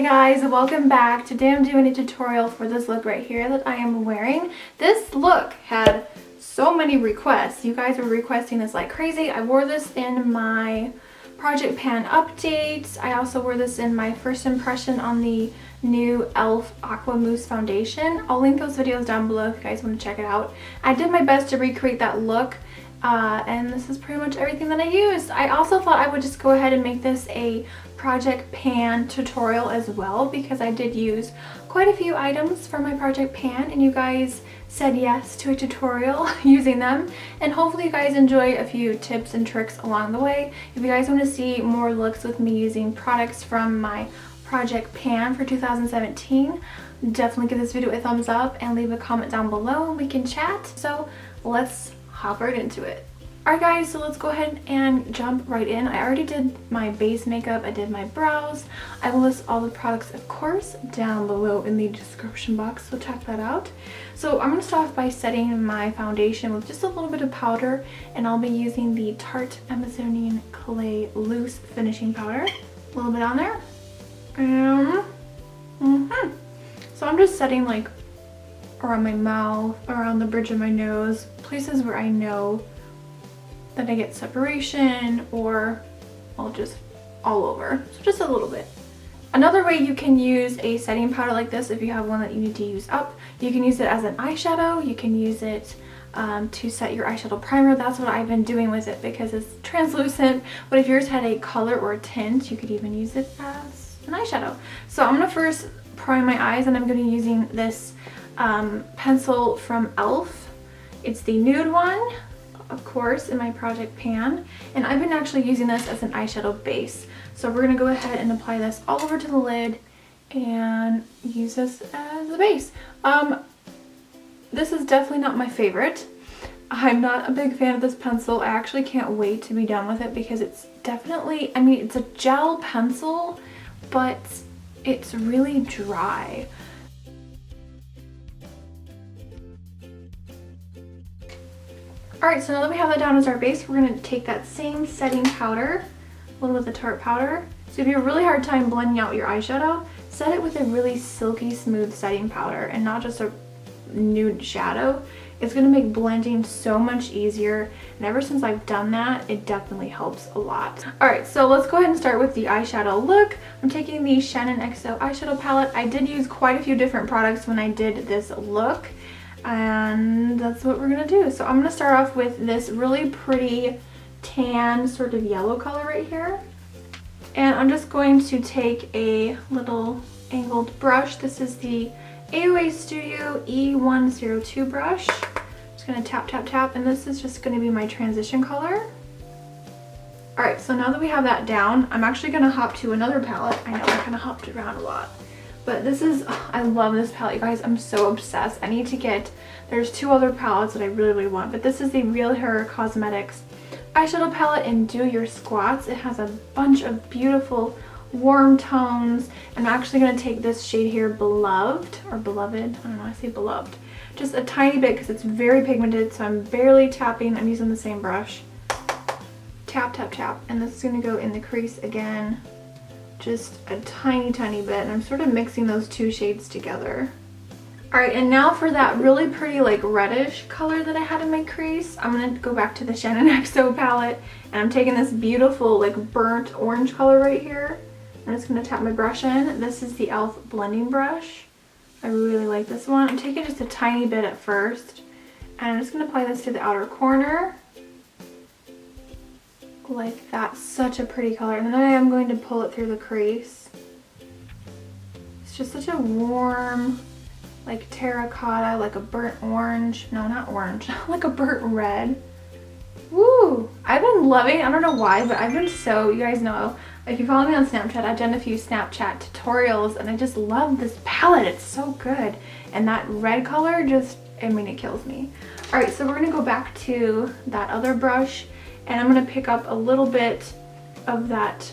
guys, welcome back. Today I'm doing a tutorial for this look right here that I am wearing. This look had so many requests. You guys were requesting this like crazy. I wore this in my Project Pan update. I also wore this in my first impression on the new e.l.f. Aqua Mousse foundation. I'll link those videos down below if you guys want to check it out. I did my best to recreate that look. And this is pretty much everything that I used. I also thought I would just go ahead and make this a Project Pan tutorial as well, because I did use quite a few items for my Project Pan and you guys said yes to a tutorial using them, and hopefully you guys enjoy a few tips and tricks along the way. If you guys want to see more looks with me using products from my Project Pan for 2017, definitely give this video a thumbs up and leave a comment down below and we can chat. So let's hop right into it. Alright guys, so let's go ahead and jump right in. I already did my base makeup, I did my brows. I will list all the products, of course, down below in the description box, so check that out. So I'm going to start off by setting my foundation with just a little bit of powder, and I'll be using the Tarte Amazonian Clay Loose Finishing Powder. A little bit on there. So I'm just setting like around my mouth, around the bridge of my nose, places where I know that I get separation, or well, just all over. So just a little bit. Another way you can use a setting powder like this, if you have one that you need to use up, you can use it as an eyeshadow. You can use it to set your eyeshadow primer. That's what I've been doing with it because it's translucent, but if yours had a color or a tint, you could even use it as an eyeshadow. So I'm gonna first prime my eyes, and I'm gonna be using this pencil from e.l.f. It's the nude one, of course, in my Project Pan, and I've been actually using this as an eyeshadow base. So we're gonna go ahead and apply this all over to the lid and use this as a base. This is definitely not my favorite. I'm not a big fan of this pencil. I actually can't wait to be done with it because it's definitely, I mean, it's a gel pencil, but it's really dry. Alright, so now that we have that down as our base, we're going to take that same setting powder, a little bit of the Tarte powder. So if you have a really hard time blending out your eyeshadow, set it with a really silky smooth setting powder and not just a nude shadow. It's going to make blending so much easier, and ever since I've done that, it definitely helps a lot. Alright, so let's go ahead and start with the eyeshadow look. I'm taking the Canon XO eyeshadow palette. I did use quite a few different products when I did this look, and that's what we're gonna do. So I'm gonna start off with this really pretty tan sort of yellow color right here, and I'm just going to take a little angled brush. This is the AOA Studio E102 brush. Just gonna tap tap tap, and this is just gonna be my transition color. Alright, so now that we have that down, I'm actually gonna hop to another palette. I know I kind of hopped around a lot, but this is, I love this palette, you guys. I'm so obsessed. I need to get, there's two other palettes that I really, really want, but this is the Real Hair Cosmetics eyeshadow palette in Do Your Squats. It has a bunch of beautiful warm tones, and I'm actually going to take this shade here, Beloved, or Beloved, I don't know, I say Beloved. Just a tiny bit because it's very pigmented, so I'm barely tapping. I'm using the same brush. Tap, tap, tap, and this is going to go in the crease again. Just a tiny bit, and I'm sort of mixing those two shades together. Alright, and now for that really pretty like reddish color that I had in my crease, I'm going to go back to the Canon XO palette, and I'm taking this beautiful like burnt orange color right here. I'm just going to tap my brush in. This is the e.l.f. blending brush. I really like this one. I'm taking just a tiny bit at first, and I'm just going to apply this to the outer corner. Like that. Such a pretty color. And then I am going to pull it through the crease. It's just such a warm, like terracotta, like a burnt orange. No, not orange. Like a burnt red. Woo! I've been loving, I don't know why, but I've been so, you guys know, if you follow me on Snapchat, I've done a few Snapchat tutorials, and I just love this palette. It's so good. And that red color just, I mean, it kills me. Alright, so we're going to go back to that other brush, and I'm going to pick up a little bit of that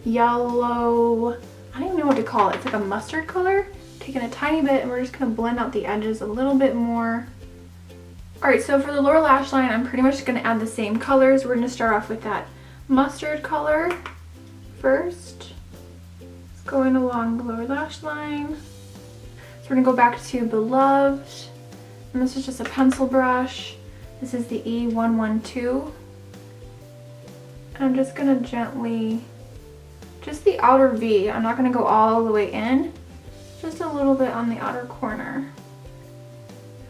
yellow, I don't even know what to call it. It's like a mustard color. Taking a tiny bit, and we're just going to blend out the edges a little bit more. Alright, so for the lower lash line, I'm pretty much going to add the same colors. We're going to start off with that mustard color first. going along the lower lash line. So we're gonna go back to Beloved, and this is just a pencil brush. This is the E112. And I'm just gonna gently, just the outer V, I'm not gonna go all the way in, just a little bit on the outer corner.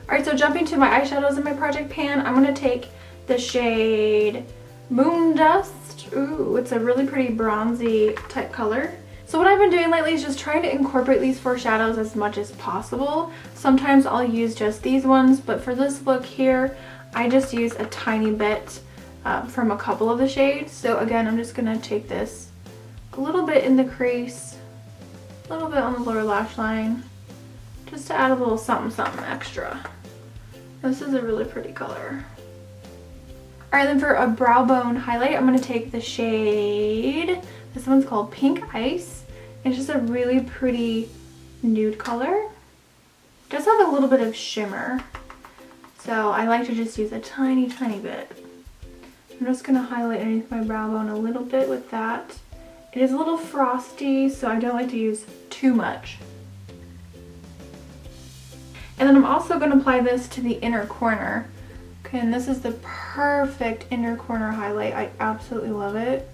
Alright, so jumping to my eyeshadows in my project pan, I'm gonna take the shade Moon Dust. Ooh, it's a really pretty bronzy type color. So what I've been doing lately is just trying to incorporate these four shadows as much as possible. Sometimes I'll use just these ones, but for this look here, I just use a tiny bit from a couple of the shades. So again, I'm just gonna take this a little bit in the crease, a little bit on the lower lash line, just to add a little something extra. This is a really pretty color. Alright, then for a brow bone highlight, I'm gonna take the shade, this one's called Pink Ice. It's just a really pretty nude color. It does have a little bit of shimmer, so I like to just use a tiny bit. I'm just gonna highlight underneath my brow bone a little bit with that. It is a little frosty, so I don't like to use too much. And then I'm also gonna apply this to the inner corner. Okay, and this is the perfect inner corner highlight. I absolutely love it.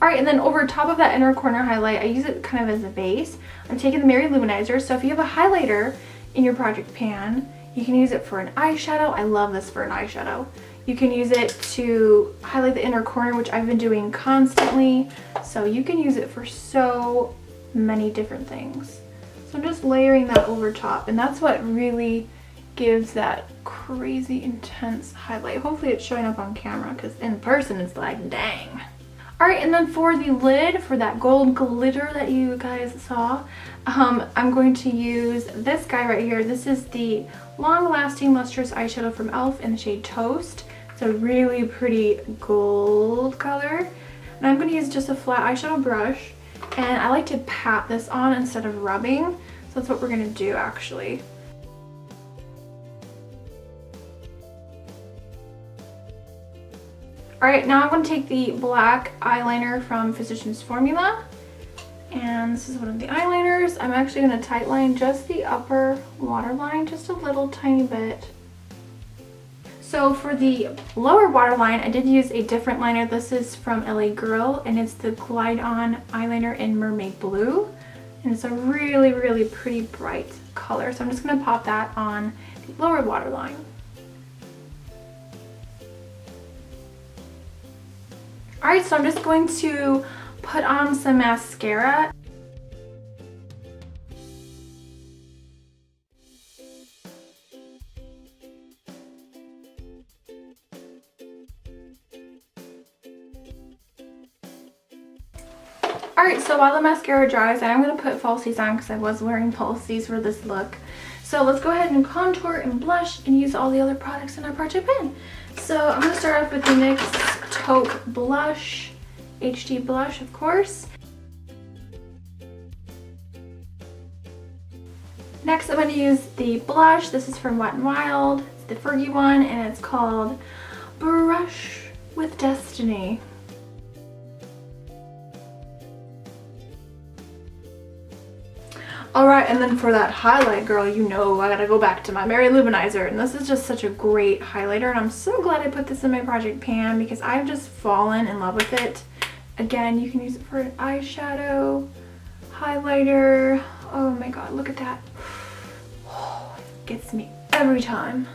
Alright, and then over top of that inner corner highlight, I use it kind of as a base. I'm taking the Mary Luminizer, so if you have a highlighter in your project pan, you can use it for an eyeshadow. I love this for an eyeshadow. You can use it to highlight the inner corner, which I've been doing constantly. So you can use it for so many different things. So I'm just layering that over top, and that's what really gives that crazy intense highlight. Hopefully it's showing up on camera, because in person it's like, dang. Alright, and then for the lid, for that gold glitter that you guys saw, I'm going to use this guy right here. This is the Long Lasting Lustrous Eyeshadow from e.l.f. in the shade Toast. It's a really pretty gold color. And I'm going to use just a flat eyeshadow brush. And I like to pat this on instead of rubbing. So that's what we're going to do actually. Alright, now I'm going to take the black eyeliner from Physicians Formula. And this is one of the eyeliners. I'm actually going to tightline just the upper waterline, just a little tiny bit. So for the lower waterline, I did use a different liner. This is from LA Girl, and it's the Glide On eyeliner in Mermaid Blue. And it's a really pretty bright color. So I'm just going to pop that on the lower waterline. Alright, so I'm just going to put on some mascara. Alright, so while the mascara dries, I'm going to put falsies on because I was wearing falsies for this look. So let's go ahead and contour and blush and use all the other products in our project pan. So I'm going to start off with the NYX Taupe Blush, HD Blush of course. Next I'm going to use the blush. This is from Wet n Wild. It's the Fergie one, and it's called Brush with Destiny. Alright, and then for that highlight, girl, you know I gotta go back to my Mary Luminizer, and this is just such a great highlighter, and I'm so glad I put this in my project pan because I've just fallen in love with it. Again, you can use it for an eyeshadow, highlighter. Oh my god, look at that. Oh, it gets me every time.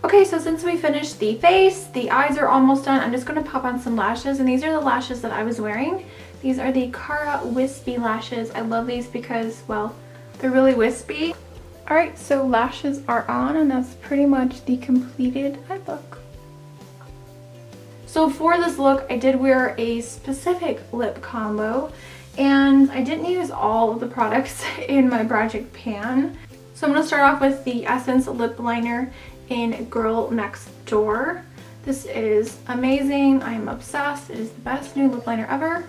Okay, so since we finished the face, the eyes are almost done. I'm just going to pop on some lashes, and these are the lashes that I was wearing. These are the Cara Wispy lashes. I love these because, well, they're really wispy. Alright, so lashes are on, and that's pretty much the completed eye look. So for this look, I did wear a specific lip combo, and I didn't use all of the products in my project pan. So I'm going to start off with the Essence Lip Liner in Girl Next Door. This is amazing. I am obsessed. It is the best new lip liner ever.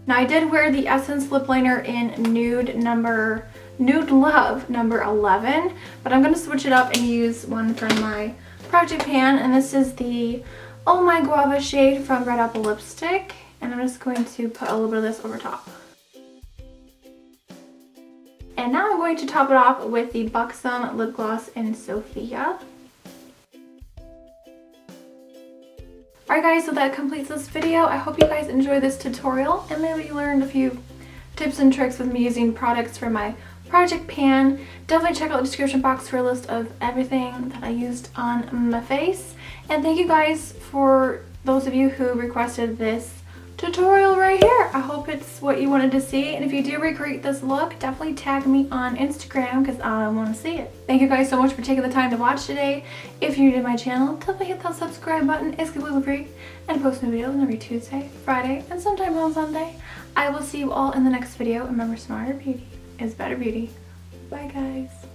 Now I did wear the Essence lip liner in Nude Love number 11, but I'm going to switch it up and use one from my project pan, and this is the Oh My Guava shade from Red Apple Lipstick. And I'm just going to put a little bit of this over top. And now I'm going to top it off with the Buxom lip gloss in Sophia. Alright guys, so that completes this video. I hope you guys enjoyed this tutorial and maybe you learned a few tips and tricks with me using products for my project pan. Definitely check out the description box for a list of everything that I used on my face. And thank you guys for those of you who requested this tutorial right here. I hope it's what you wanted to see, and if you do recreate this look, definitely tag me on Instagram because I want to see it. Thank you guys so much for taking the time to watch today. If you're new to my channel, definitely hit that subscribe button. It's completely free, and I post new videos every Tuesday, Friday, and sometimes on Sunday. I will see you all in the next video. Remember, smarter beauty is better beauty. Bye guys.